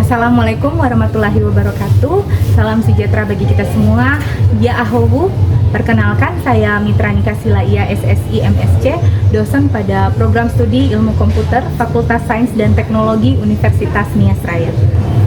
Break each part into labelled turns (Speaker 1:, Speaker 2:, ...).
Speaker 1: Assalamualaikum warahmatullahi wabarakatuh. Salam sejahtera bagi kita semua. Ya ahowu. Perkenalkan, saya Mitra Nika Silaia SSI MSc, dosen pada program studi Ilmu Komputer Fakultas Sains dan Teknologi Universitas Nias Raya.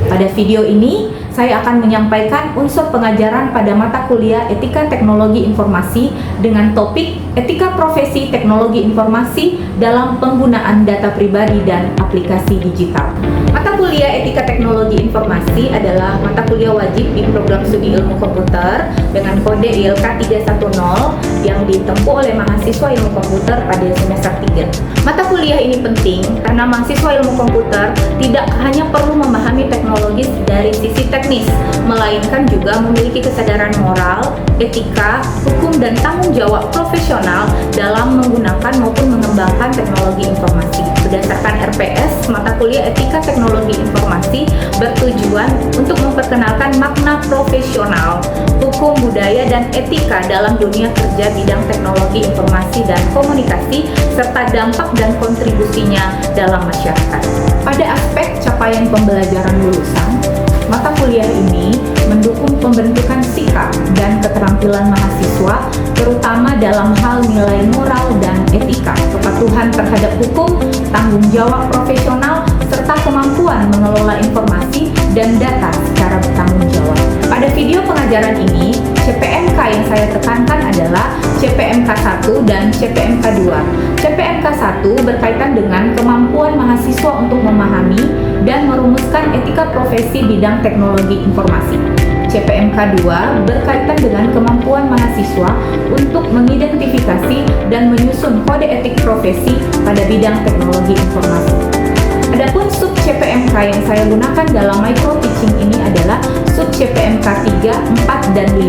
Speaker 1: Pada video ini, saya akan menyampaikan unsur pengajaran pada mata kuliah Etika Teknologi Informasi dengan topik Etika Profesi Teknologi Informasi dalam penggunaan data pribadi dan aplikasi digital. Mata kuliah Etika Teknologi Informasi adalah mata kuliah wajib di program studi Ilmu Komputer dengan kode ILK 310 yang ditempuh oleh mahasiswa Ilmu Komputer pada semester 3. Mata kuliah ini penting karena mahasiswa Ilmu Komputer tidak hanya perlu memahami teknologi dari sisi teknis, melainkan juga memiliki kesadaran moral, etika, hukum, dan tanggung jawab profesional dalam menggunakan maupun mengembangkan teknologi informasi. Berdasarkan RPS, mata kuliah Etika Teknologi Informasi bertujuan untuk memperkenalkan makna profesional, hukum, budaya, dan etika dalam dunia kerja bidang teknologi informasi dan komunikasi, serta dampak dan kontribusinya dalam masyarakat. Pada aspek capaian pembelajaran lulusan, mata kuliah ini mendukung pembentukan sikap dan keterampilan mahasiswa, terutama dalam hal nilai moral dan etika, kepatuhan terhadap hukum, tanggung jawab profesional, serta kemampuan mengelola informasi dan data secara bertanggung jawab. Pada video pengajaran ini, CPMK yang saya tekankan adalah CPMK 1 dan CPMK 2. CPMK 1 berkaitan dengan kemampuan mahasiswa untuk memahami dan merumuskan etika profesi bidang teknologi informasi. CPMK 2 berkaitan dengan kemampuan mahasiswa untuk mengidentifikasi dan menyusun kode etik profesi pada bidang teknologi informasi. Adapun sub CPMK yang saya gunakan dalam micro teaching ini adalah sub CPMK 3, 4, dan 5.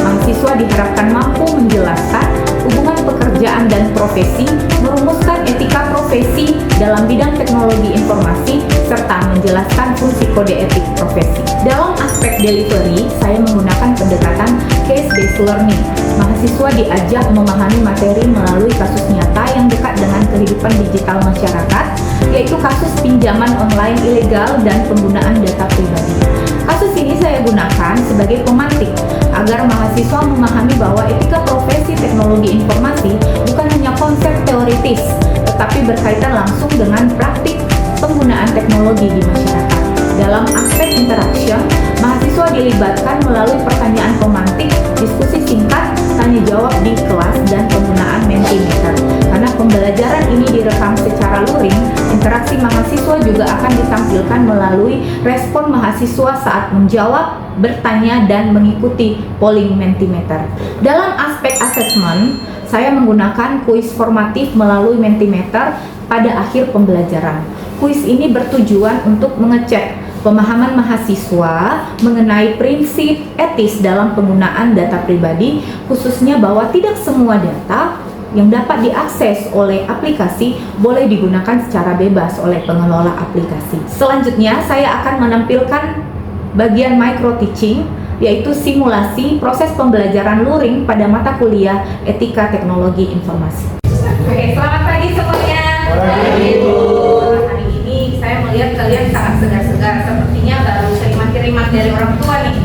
Speaker 1: Mahasiswa diharapkan mampu menjelaskan hubungan pekerjaan dan profesi, merumuskan etika profesi dalam bidang teknologi informasi, serta menjelaskan fungsi kode etik profesi. Dalam aspek delivery, saya menggunakan pendekatan case-based learning. Mahasiswa diajak memahami materi melalui kasus nyata yang dekat dengan kehidupan digital masyarakat, yaitu kasus pinjaman online ilegal dan penggunaan data pribadi. Kasus ini saya gunakan sebagai pemantik agar mahasiswa memahami bahwa etika profesi teknologi informasi bukan hanya konsep teoritis, tetapi berkaitan langsung dengan praktik penggunaan teknologi di masyarakat. Dalam aspek interaction, mahasiswa dilibatkan melalui pertanyaan pemantik, diskusi singkat, tanya jawab di kelas, dan penggunaan Mentimeter. Karena pembelajaran ini direkam secara luring, interaksi mahasiswa juga akan ditampilkan melalui respon mahasiswa saat menjawab, bertanya, dan mengikuti polling Mentimeter. Dalam aspek assessment, saya menggunakan kuis formatif melalui Mentimeter pada akhir pembelajaran. Kuis ini bertujuan untuk mengecek pemahaman mahasiswa mengenai prinsip etis dalam penggunaan data pribadi, khususnya bahwa tidak semua data yang dapat diakses oleh aplikasi boleh digunakan secara bebas oleh pengelola aplikasi. Selanjutnya, saya akan menampilkan bagian micro teaching, yaitu simulasi proses pembelajaran luring pada mata kuliah Etika Teknologi Informasi. Oke, selamat pagi semuanya. Hari ini saya melihat kalian sangat segar-segar, sepertinya baru terima kiriman dari orang tua nih.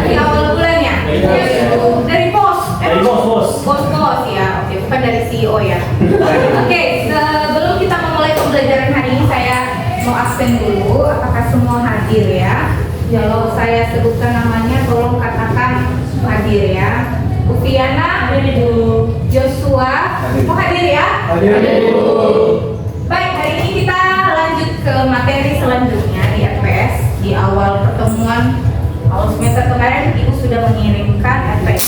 Speaker 1: Di awal bulannya. Dari bos. Bos ya. Oke, bukan dari CEO ya. Oke, sebelum kita memulai pembelajaran hari ini, saya mau absen dulu. Apakah semua hadir ya? Kalau saya sebutkan namanya, tolong katakan hadir ya. Ufiana, hadir Bu. Joshua, mau hadir ya? Hadir Bu. Baik, hari ini kita lanjut ke materi selanjutnya di FPS. Di awal pertemuan awal semester kemarin, Ibu sudah mengirimkan FPS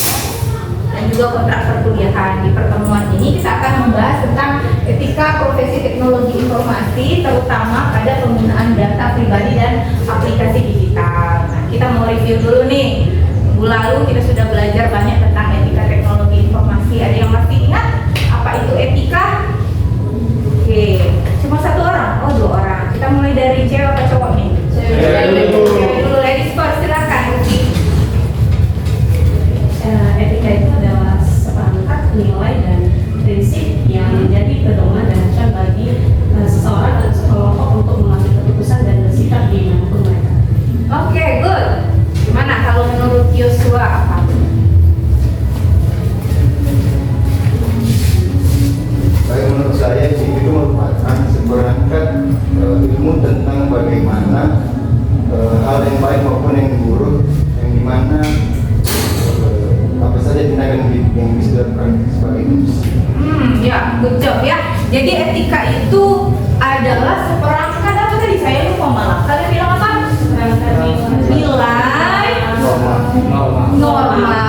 Speaker 1: dan juga kontrak perkuliahan. Di pertemuan ini kita akan membahas tentang etika profesi teknologi informasi, terutama pada penggunaan data pribadi dan aplikasi digital. Nah, kita mau review dulu nih. Minggu lalu kita sudah belajar banyak tentang etika teknologi informasi. Ada yang masih ingat apa itu etika? Oke, cuma satu orang. dari cewek apa cowok nih? Cewek dulu, ladies first, silakan.
Speaker 2: Etika itu adalah seperangkat nilai dan prinsip yang menjadi pedoman dan acuan bagi seseorang dan sekelompok untuk mengambil keputusan dan bersikap di manapun mereka.
Speaker 1: Oke, good. Gimana kalau menurut Yosua apa?
Speaker 3: Baik, menurut saya itu merupakan seperangkat ilmu tentang bagaimana hal yang baik maupun yang buruk, yang dimana apa saja tindakan yang bisa dilakukan sebagai itu.
Speaker 1: Ya, good job ya. Jadi etika itu adalah seperangkat apa tadi? Saya lupa malah. Kalian bilang apa? Nilai, norma,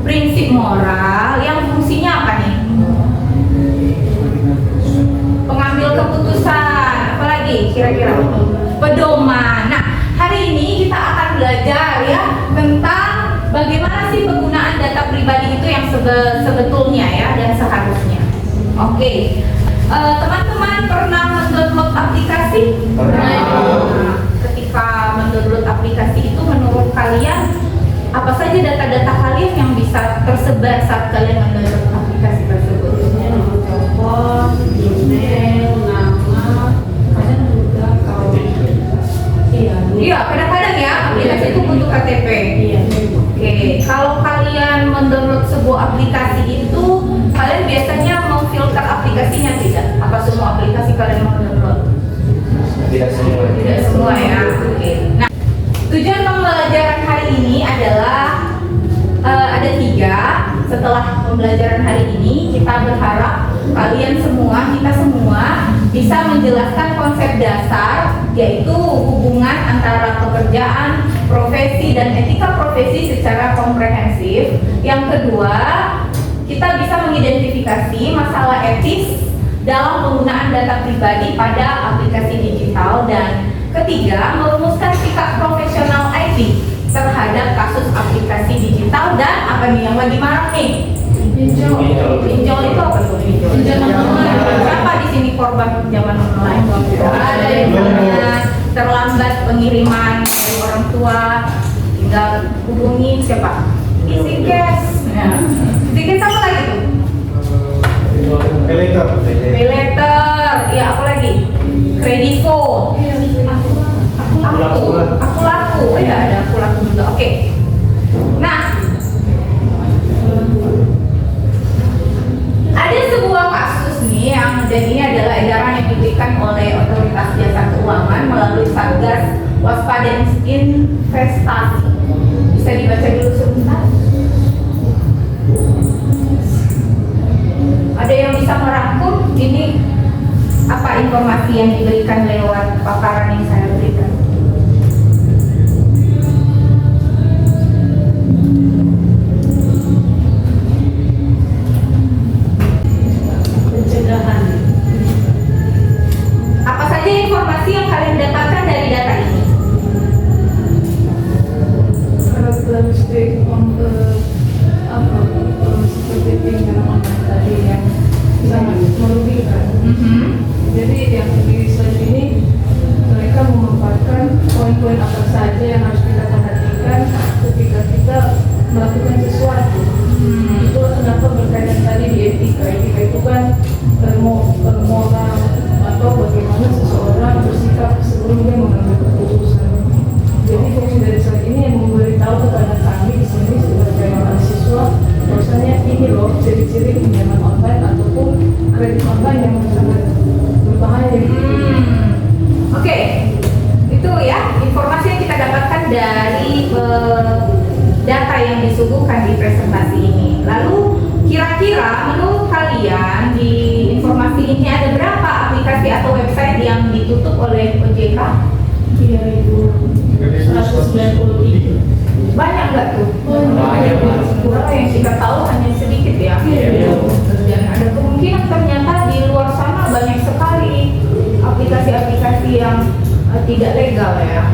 Speaker 1: prinsip moral yang fungsinya apa nih? Pengambil keputusan, apalagi kira-kira pedoman. Nah, hari ini kita akan belajar ya tentang bagaimana sih penggunaan data pribadi itu yang sebetulnya ya dan seharusnya. Oke. Teman-teman pernah mendownload aplikasi? Nah, ketika mendownload aplikasi itu menurut kalian apa saja data-data kalian yang bisa tersebar saat kalian mendownload aplikasi tersebut?
Speaker 2: Nomor telepon, email, nama, kadang juga kalau
Speaker 1: Iya, kadang-kadang ya aplikasi itu butuh KTP.
Speaker 2: Iya.
Speaker 1: Oke, kalau kalian mendownload sebuah aplikasi itu, kalian biasanya memfilter aplikasinya tidak? Apa semua aplikasi kalian mendownload?
Speaker 3: Tidak semua.
Speaker 1: Tidak semua ya. Oke. Nah, tujuan pembelajaran hari ini adalah ada 3. Setelah pembelajaran hari ini, kita berharap kalian semua, kita semua bisa menjelaskan konsep dasar, yaitu hubungan antara pekerjaan, profesi, dan etika profesi secara komprehensif. Yang kedua, kita bisa mengidentifikasi masalah etis dalam penggunaan data pribadi pada aplikasi digital. Dan ketiga, merumuskan sikap profesional IT terhadap kasus aplikasi digital. Dan apa nih yang lagi marah nih? Pinjol itu apa tuh? Pinjol online. Siapa di sini korban pinjaman online? Ada yang namanya terlambat pengiriman dari orang tua, tinggal hubungi siapa? Isi cash. Nah, isi cash apa lagi tuh? Pay letter. Ya, apa lagi? Kredivo. Aku laku. Oh ya, ada aku laku juga. Oke. Nah, ada sebuah kasus nih dan ini adalah edaran yang diberikan oleh Otoritas Jasa Keuangan melalui Satgas Waspada Investasi. Bisa dibaca dulu sebentar? Ada yang bisa merangkum ini apa informasi yang diberikan lewat paparan yang saya berikan?
Speaker 2: pencegahan.
Speaker 1: Apa saja informasi yang kalian dapatkan dari data ini?
Speaker 4: Karakteristik seperti pinjaman tadi yang sangat merugikan. Jadi yang di slide ini mereka memanfaatkan poin-poin apa saja yang harus kita perhatikan ketika kita melakukan sesuatu. Itu kenapa berkaitan tadi di etika. Etika itu kan moral atau bagaimana seseorang bersikap sebelum dia mengambil keputusan. Jadi fungsi dari slide ini yang memberitahu kepada kami di sini sebagai mahasiswa bahwasanya ini loh ciri-ciri pinjaman online ataupun kredit online yang sangat berbahaya.
Speaker 1: Oke, itu ya informasi yang kita dapatkan dari data yang disuguhkan di presentasi ini. Lalu kira-kira menurut kalian di informasi ini ada berapa aplikasi atau website yang ditutup oleh OJK?
Speaker 2: 3.193.
Speaker 1: Banyak nggak tuh?
Speaker 3: Banyak.
Speaker 1: Kurang yang kita tahu hanya sedikit ya. Dan ada kemungkinan ternyata di luar sana banyak sekali aplikasi-aplikasi yang tidak legal ya.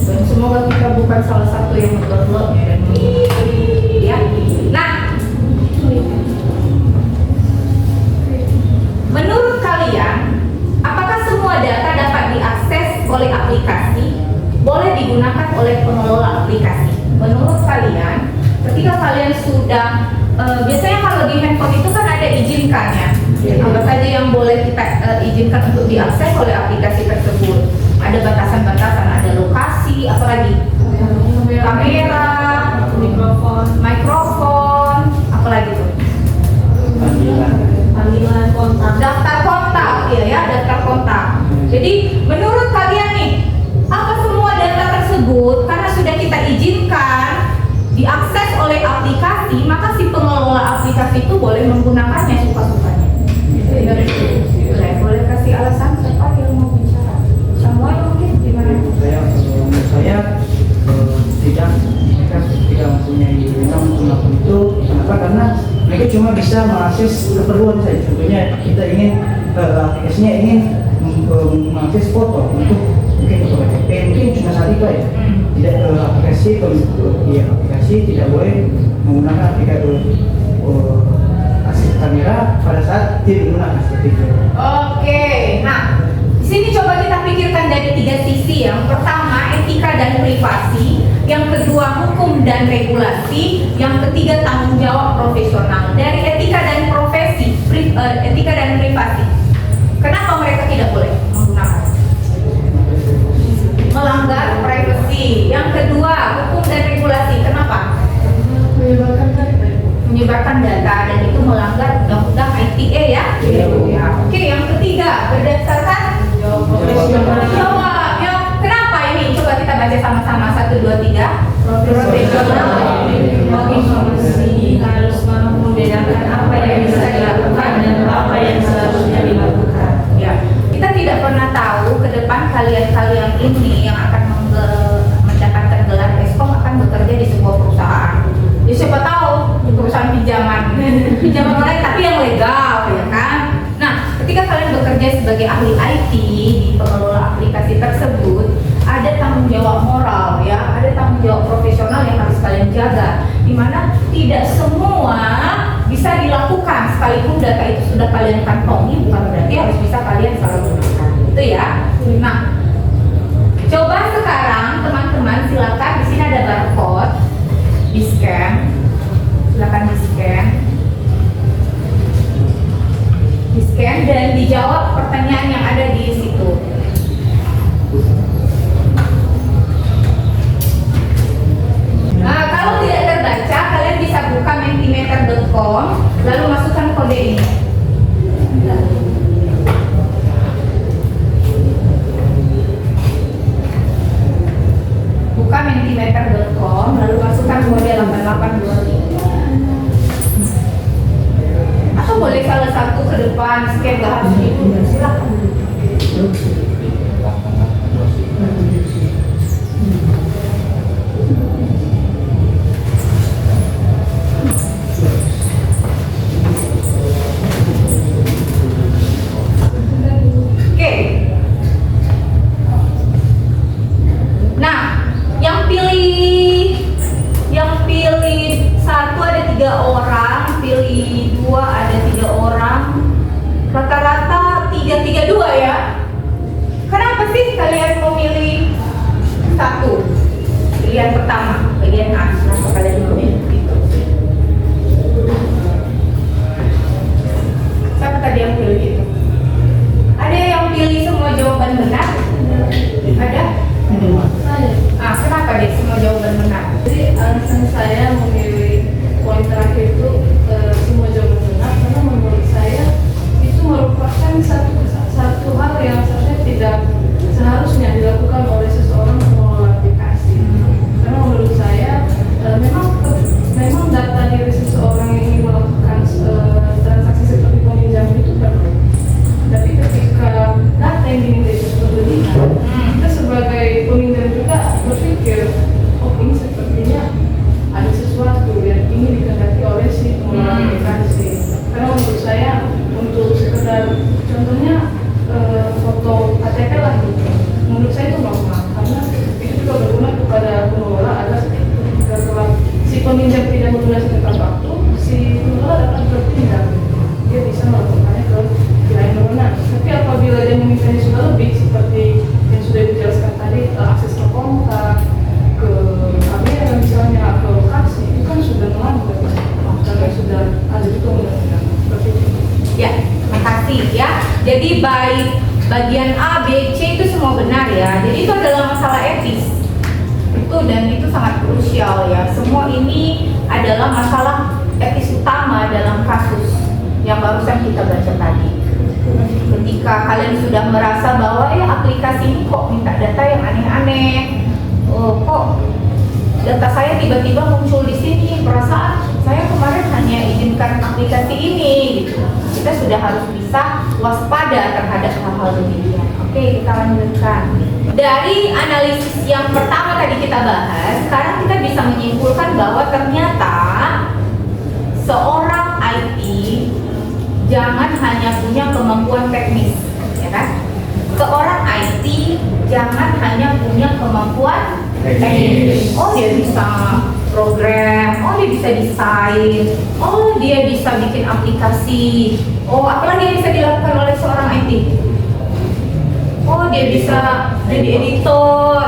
Speaker 1: Dan semoga kita bukan salah satu yang mendownloadnya dan ya. Nah, menurut kalian, apakah semua data dapat oleh aplikasi boleh digunakan oleh pengelola aplikasi. Menurut kalian, ketika kalian sudah biasanya kalau di handphone itu kan ada izinkannya, apa saja yang boleh kita izinkan untuk diakses oleh aplikasi tersebut. Ada batasan-batasan, ada lokasi, apalagi kamera, mikrofon, apalagi tuh?
Speaker 2: Panggilan kontak.
Speaker 1: Daftar kontak, ya, daftar kontak. Jadi menurut kalian nih, apa semua data tersebut karena sudah kita izinkan diakses oleh aplikasi, maka si pengelola aplikasi itu boleh menggunakannya suka-sukanya. Boleh kasih alasan siapa yang mau bicara? Samuel mungkin gimana?
Speaker 5: Menurut saya tidak, mereka tidak mempunyai mereka melakukan itu. Kenapa? Karena mereka cuma bisa mengakses keperluan saja. Contohnya kita ingin aplikasinya ingin mengakses foto untuk mungkin foto KTP, mungkin cuma saat itu ya. Tidak aplikasi tidak boleh menggunakan aplikasi kamera pada saat dia menggunakan seperti itu.
Speaker 1: Oke, nah di sini coba kita pikirkan dari 3 sisi. Yang pertama etika dan privasi, yang kedua hukum dan regulasi, yang ketiga tanggung jawab profesional. Dari etika dan etika dan privasi, kenapa mereka tidak boleh menggunakan? Melanggar privasi. Yang kedua hukum dan regulasi, kenapa? Menyebarkan data dan itu melanggar undang-undang ITE ya. Oke, yang ketiga berdasarkan jawab. Ya, kenapa ini? Coba kita baca sama-sama 1, 2, 3. Profesional informasi harus mampu membedakan apa yang bisa dilakukan dan apa yang seharusnya dilakukan. Ya, kita tidak pernah tahu ke depan kalian ini yang akan mendapatkan gelar Eskom akan bekerja di sebuah perusahaan. Ya siapa tahu perusahaan pinjaman online tapi yang legal, ya kan? Nah, ketika kalian bekerja sebagai ahli IT di pengelola aplikasi tersebut, ada tanggung jawab moral, ya, ada tanggung jawab profesional yang harus kalian jaga. Dimana tidak semua bisa dilakukan sekalipun data itu sudah kalian kantongi, bukan berarti harus bisa kalian salah gunakan, itu ya. Nah, coba sekarang teman-teman silakan, di sini ada barcode. Di scan, silakan di scan dan dijawab pertanyaan yang ada di situ. Nah, kalau tidak terbaca, kalian bisa buka mentimeter.com lalu masukkan kode ini. Buka mentimeter.com lalu masukkan kode 8823. Atau boleh salah satu ke depan scan, gak harus itu, silakan. Oke. Nah, yang pilih 1 ada 3 orang, pilih 2 ada 3 orang, rata-rata 3-3-2 ya. Kenapa sih kalian memilih 1? Pilihan pertama, bagian A, kenapa kalian memilih itu? Siapa tadi yang pilih itu? Ada yang pilih semua jawaban benar? Ada? Kenapa deh semua jawaban benar?
Speaker 4: Jadi alasan saya memilih poin terakhir itu semua jawaban benar karena menurut saya itu merupakan satu hal yang seharusnya tidak seharusnya dilakukan oleh seseorang pengelola aplikasi. Karena menurut saya memang data diri seseorang yang ingin melakukan transaksi seperti peminjaman itu perlu. Tapi ketika data yang diminta itu berlebihan, kita sebagai peminjam juga berpikir, oh ini sepertinya ada sesuatu yang ingin dikehendaki oleh si pengelola aplikasi. Karena menurut saya untuk sekedar contohnya
Speaker 1: Jadi baik bagian A, B, C itu semua benar ya. Jadi itu adalah masalah etis. Dan itu sangat krusial ya. Semua ini adalah masalah etis utama dalam kasus yang barusan kita baca tadi. Ketika kalian sudah merasa bahwa aplikasi ini kok minta data yang aneh-aneh, kok data saya tiba-tiba muncul di sini, perasaan saya kemarin hanya izinkan aplikasi ini gitu. Kita sudah harus bisa waspada terhadap hal-hal demikian. Oke, kita lanjutkan. Dari analisis yang pertama tadi kita bahas, sekarang kita bisa menyimpulkan bahwa ternyata seorang IT jangan hanya punya kemampuan teknis, ya kan? Seorang IT jangan hanya punya kemampuan teknis. Oh, dia bisa program, oh dia bisa desain, oh dia bisa bikin aplikasi, oh apalagi yang bisa dilakukan oleh seorang IT? Oh dia bisa jadi editor,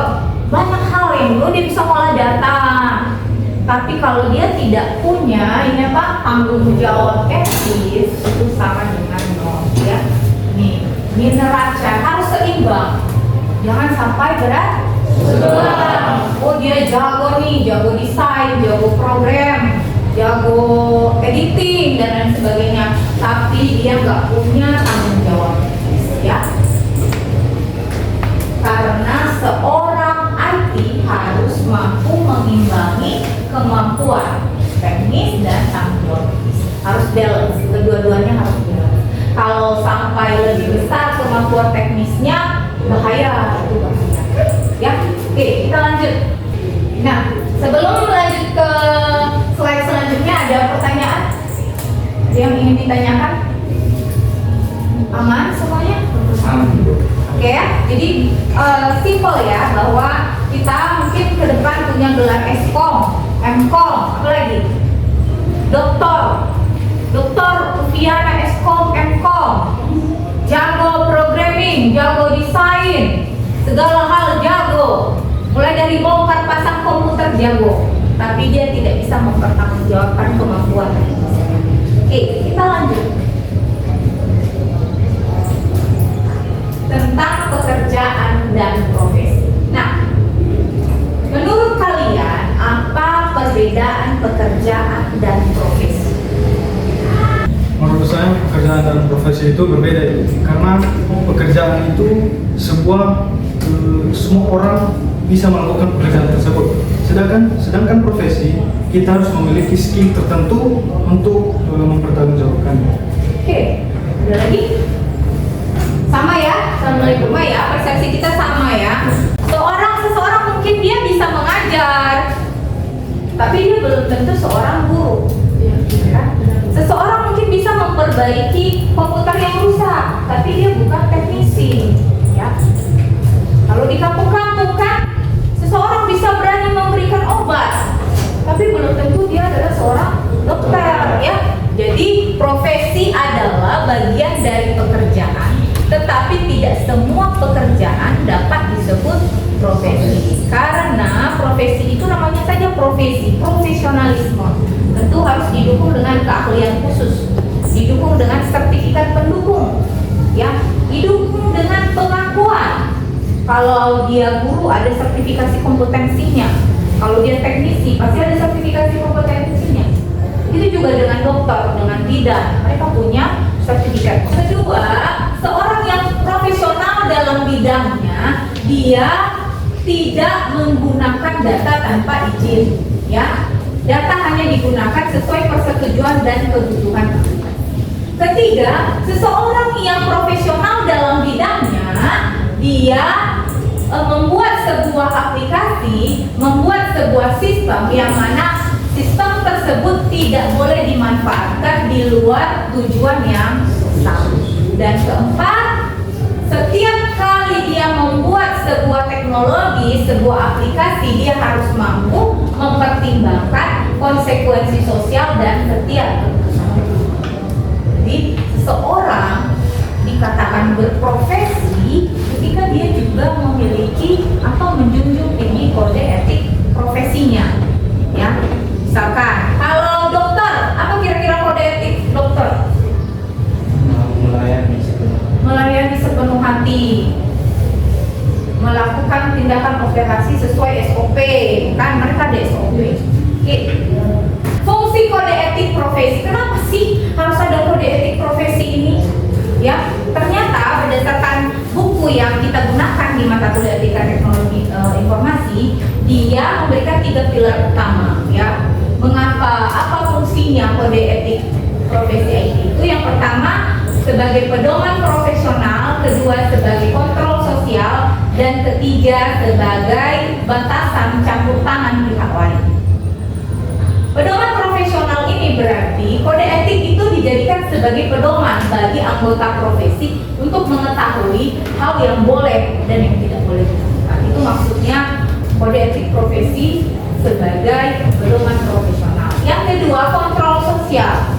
Speaker 1: banyak hal yang dia bisa ngolah data. Tapi kalau dia tidak punya ini apa tanggung jawab etis, itu sama dengan nol ya. Nih neraca harus seimbang, jangan sampai berat sebelah. Oh dia jago nih, jago desain, jago program, jago editing dan lain sebagainya, tapi dia nggak punya tanggung jawab etis ya. Karena seorang IT harus mampu mengimbangi kemampuan teknis dan tanggung jawab etis. Harus balance, kedua-duanya harus balance. Kalau sampai lebih besar kemampuan teknisnya, bahaya, itu bahaya. Ya, oke, kita lanjut. Nah, sebelum lanjut ke slide selanjutnya, ada pertanyaan yang ingin ditanyakan? Aman semuanya? Oke ya, jadi simple ya, bahwa kita mungkin ke depan punya gelar Eskom, Mkom, apa lagi? Doktor Ufiana Eskom, Mkom, jago programming, jago desain, segala hal jago, mulai dari bongkar pasang komputer jago, tapi dia tidak bisa mempertanggungjawabkan kemampuan. Oke, kita lanjut. Tentang pekerjaan dan profesi. Nah, menurut kalian apa perbedaan pekerjaan dan profesi?
Speaker 6: Menurut saya pekerjaan dan profesi itu berbeda karena pekerjaan itu semua orang bisa melakukan pekerjaan tersebut. Sedangkan profesi kita harus memiliki skill tertentu untuk mempertanggungjawabkannya.
Speaker 1: Oke, ada lagi? Sama ya, Assalamualaikum ya, persepsi kita sama ya. Seseorang mungkin dia bisa mengajar, tapi dia belum tentu seorang guru. Ya. Seseorang mungkin bisa memperbaiki komputer yang rusak, tapi dia bukan teknisi. Ya. Kalau di kampung-kampung kan, seseorang bisa berani memberikan obat, tapi belum tentu dia adalah seorang dokter. Ya. Jadi profesi adalah bagian dari pekerjaan, tetapi tidak semua pekerjaan dapat disebut profesi. Karena profesi itu namanya saja profesi, profesionalisme. Tentu harus didukung dengan keahlian khusus, didukung dengan sertifikat pendukung, ya, didukung dengan pengakuan. Kalau dia guru ada sertifikasi kompetensinya, kalau dia teknisi pasti ada sertifikasi kompetensinya. Itu juga dengan dokter, dengan bidan, mereka punya sertifikat. Kedua, seorang yang profesional dalam bidangnya, dia tidak menggunakan data tanpa izin, ya. Data hanya digunakan sesuai persetujuan dan kebutuhan. Ketiga, seseorang yang profesional dalam bidangnya, dia membuat sebuah aplikasi, membuat sebuah sistem yang mana sistem tersebut tidak boleh dimanfaatkan di luar tujuan yang sama. Dan keempat, setiap kali dia membuat sebuah teknologi, sebuah aplikasi, dia harus mampu mempertimbangkan konsekuensi sosial dan setiap keputusan. Jadi seseorang dikatakan berprofesi ketika dia juga memiliki atau menjunjung tinggi kode etik profesinya. Ya, misalkan kalau dokter, apa kira-kira kode etik dokter?
Speaker 5: Melayani sepenuhnya.
Speaker 1: menghormati, melakukan tindakan operasi sesuai SOP, kan mereka ada SOP. Oke. Fungsi kode etik profesi, kenapa sih harus ada kode etik profesi ini? Ya, ternyata berdasarkan buku yang kita gunakan di mata kuliah etika teknologi informasi, dia memberikan 3 pilar utama. Ya, mengapa? Apa fungsinya kode etik profesi IT itu? Yang pertama sebagai pedoman profesional, kedua sebagai kontrol sosial, dan ketiga sebagai batasan campur tangan pihak lain. Pedoman profesional ini berarti kode etik itu dijadikan sebagai pedoman bagi anggota profesi untuk mengetahui hal yang boleh dan yang tidak boleh dilakukan. Itu maksudnya kode etik profesi sebagai pedoman profesional. Yang kedua, kontrol sosial.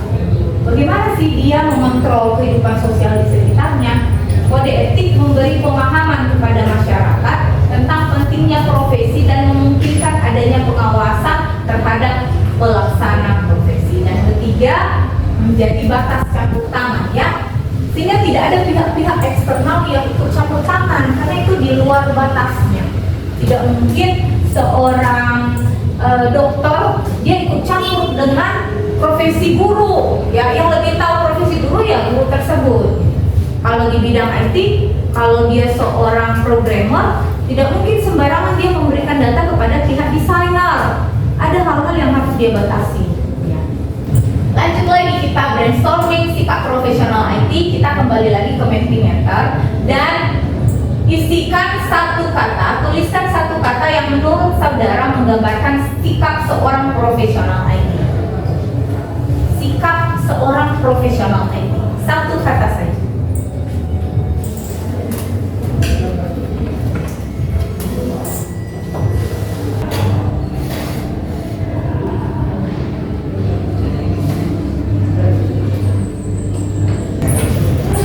Speaker 1: Bagaimana sih dia mengontrol kehidupan sosial di sekitarnya? Kode etik memberi pemahaman kepada masyarakat tentang pentingnya profesi dan memungkinkan adanya pengawasan terhadap pelaksana profesi. Dan ketiga, menjadi batas campur tangan, ya, sehingga tidak ada pihak-pihak eksternal yang ikut campur tangan karena itu di luar batasnya. Tidak mungkin seorang dokter dia ikut campur dengan profesi guru, ya, yang lebih tahu profesi guru ya guru tersebut. Kalau di bidang IT, kalau dia seorang programmer, tidak mungkin sembarangan dia memberikan data kepada pihak desainer. Ada hal-hal yang harus dia batasi. Ya. Lanjut lagi kita brainstorming sikap profesional IT. Kita kembali lagi ke Mentimeter dan isikan satu kata, tuliskan satu kata yang menurut saudara menggambarkan sikap seorang profesional IT. Sikap seorang profesional IT. Satu kata saja.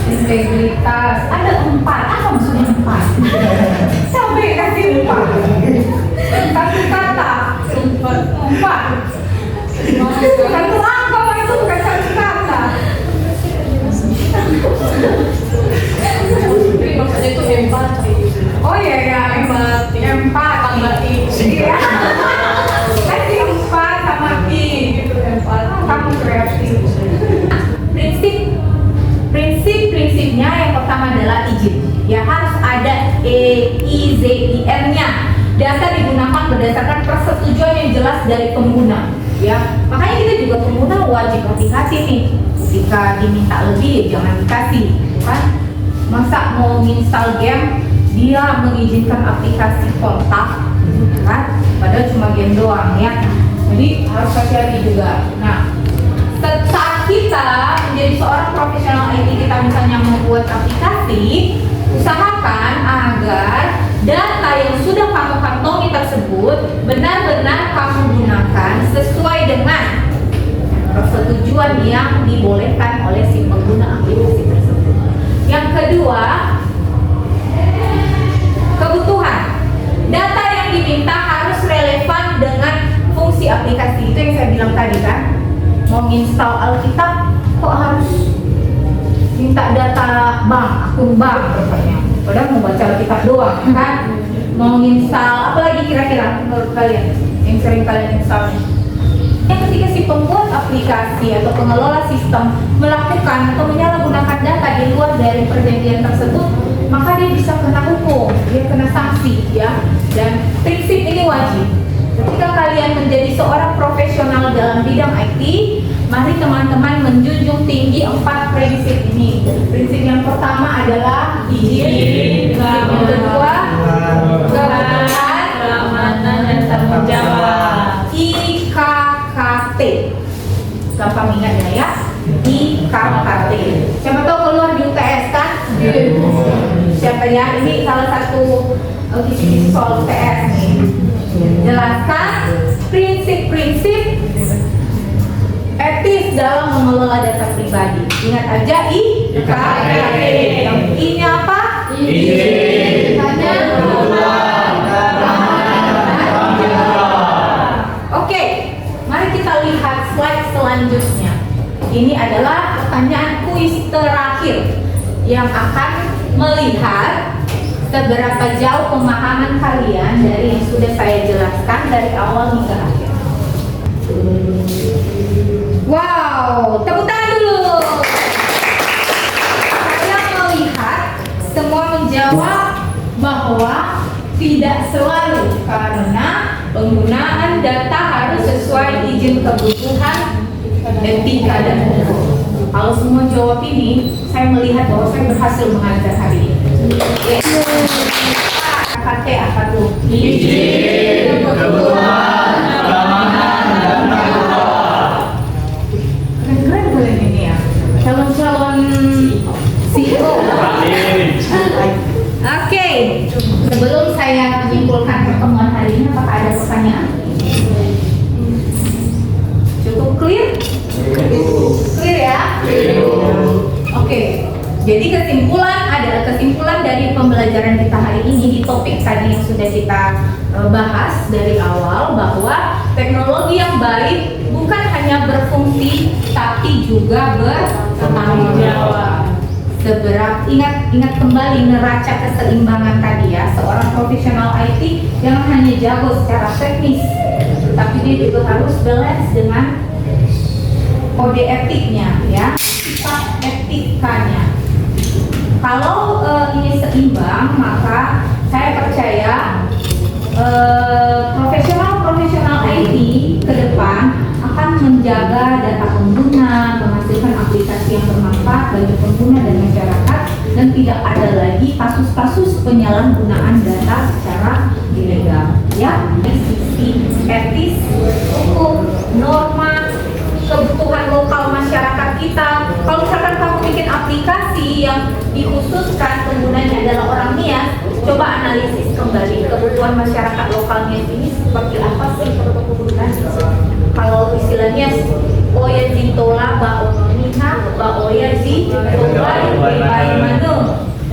Speaker 1: Integritas. Ada 4. Apa maksudnya 4? Sampai kasih 4. Satu kata. 4. Satu angka itu bukan satu kata.
Speaker 4: Jadi maksudnya itu empati.
Speaker 1: Oh iya ya, empati. Iya. Kasih 4 sama I gitu, empati. Kamu kreatif. Prinsipnya yang pertama adalah izin. Ya, harus ada EIZIN-nya. Data digunakan berdasarkan persetujuan yang jelas dari pengguna. Ya, makanya kita juga pengguna wajib hati-hati nih. Jika diminta lebih, ya jangan dikasih, kan? Masa mau install game, dia mengizinkan aplikasi kontak, kan? Padahal cuma game doang, ya. Jadi harus hati-hati juga. Nah, saat kita menjadi seorang profesional IT, kita misalnya membuat aplikasi, usahakan agar data yang sudah kamu kantongi tersebut benar-benar kamu gunakan sesuai dengan persetujuan yang dibolehkan oleh si pengguna aplikasi tersebut. Yang kedua, kebutuhan. Data yang diminta harus relevan dengan fungsi aplikasi. Itu yang saya bilang tadi, kan? Mau install Alkitab kok harus minta data bank, akun bank katanya. Padahal mau baca Alkitab doang, kan? Mau install apa lagi kira-kira menurut kalian yang sering kalian install? Yang ketika si pembuat aplikasi atau pengelola sistem melakukan atau menyalahgunakan data di luar dari perjanjian tersebut, maka dia bisa kena hukum, dia kena sanksi, ya. Dan prinsip ini wajib. Ketika kalian menjadi seorang profesional dalam bidang IT, mari teman-teman menjunjung tinggi 4 prinsip ini. Prinsip yang pertama adalah izin, yang kedua kebutuhan, keamanan dan tanggung jawab. IKKT, gampang ingatnya ya. IKKT. Siapa tahu keluar di UTS, kan? Siapa ya? Ini salah satu kisi-kisi soal UTS nih. Jelaskan prinsip-prinsip etis dalam mengelola data pribadi. Ingat aja IKKT. Yang I-nya apa? Izin. Oke, mari kita lihat slide selanjutnya. Ini adalah pertanyaan kuis terakhir yang akan melihat seberapa jauh pemahaman kalian dari yang sudah saya jelaskan dari awal hingga akhir. Wow, tepuk tangan dulu. Saya melihat semua menjawab bahwa tidak selalu, karena penggunaan data harus sesuai izin kebutuhan, etika dan hukum. Kalau semua jawab ini, saya melihat bahwa saya berhasil mengajar hari ini. KKT apa tuh? Izin kebutuhan, keamanan, dan tanggung. Keren-keren kalian ini ya. Calon-calon CEO. Oke, sebelum saya menyimpulkan pertemuan hari ini, apakah ada pertanyaan? Cukup clear? Clear ya? Oke, jadi kesimpulan dari pembelajaran kita hari ini di topik tadi yang sudah kita bahas dari awal, bahwa teknologi yang baik bukan hanya berfungsi tapi juga bertanggung jawab. Ingat kembali neraca keseimbangan tadi ya, seorang profesional IT jangan hanya jago secara teknis, tapi dia juga harus balance dengan kode etiknya ya, sifat etikanya. Kalau ini seimbang, maka saya percaya profesional IT ke depan akan menjaga data pengguna, menghasilkan aplikasi yang bermanfaat bagi pengguna dan masyarakat, dan tidak ada lagi kasus-kasus penyalahgunaan data secara ilegal. Ya, dari sisi etis, hukum, norma, kebutuhan lokal masyarakat kita. Kalau misalkan kamu bikin aplikasi yang dikhususkan penggunanya adalah orang Nias, coba analisis kembali kebutuhan masyarakat lokalnya ini seperti apa sih kebutuhan. Kalau istilahnya Oya Zintola Baononiha Baoya Zintola Baimanu,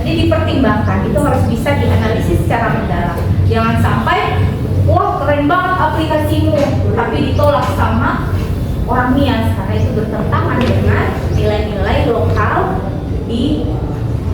Speaker 1: jadi dipertimbangkan, itu harus bisa dianalisis secara mendalam. Jangan sampai wah keren banget aplikasimu tapi ditolak sama orang Nias, karena itu bertentangan dengan nilai-nilai lokal di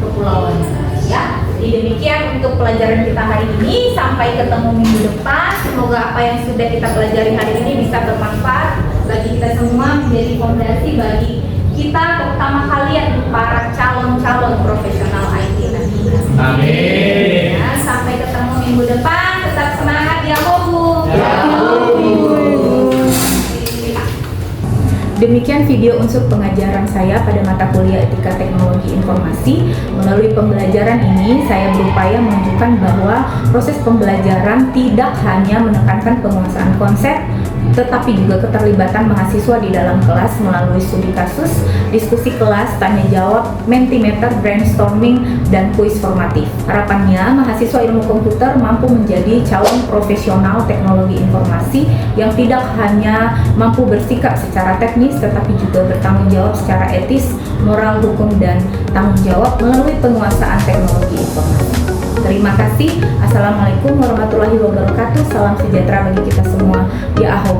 Speaker 1: kepulauan ya. Jadi demikian untuk pelajaran kita hari ini, sampai ketemu minggu depan. Semoga apa yang sudah kita pelajari hari ini bisa bermanfaat bagi kita semua, menjadi fondasi bagi kita, terutama kalian para calon-calon profesional IT nanti.
Speaker 6: Amin.
Speaker 1: Ya, sampai ketemu minggu depan, tetap semangat ya Hobu. Demikian video unsur pengajaran saya pada mata kuliah Etika Teknologi Informasi. Melalui pembelajaran ini, saya berupaya menunjukkan bahwa proses pembelajaran tidak hanya menekankan penguasaan konsep, tetapi juga keterlibatan mahasiswa di dalam kelas melalui studi kasus, diskusi kelas, tanya jawab, mentimeter, brainstorming, dan kuis formatif. Harapannya, mahasiswa ilmu komputer mampu menjadi calon profesional teknologi informasi yang tidak hanya mampu bersikap secara teknis, tetapi juga bertanggung jawab secara etis, moral, hukum, dan tanggung jawab melalui penguasaan teknologi informasi. Terima kasih. Assalamualaikum warahmatullahi wabarakatuh. Salam sejahtera bagi kita semua. Ya Ahow.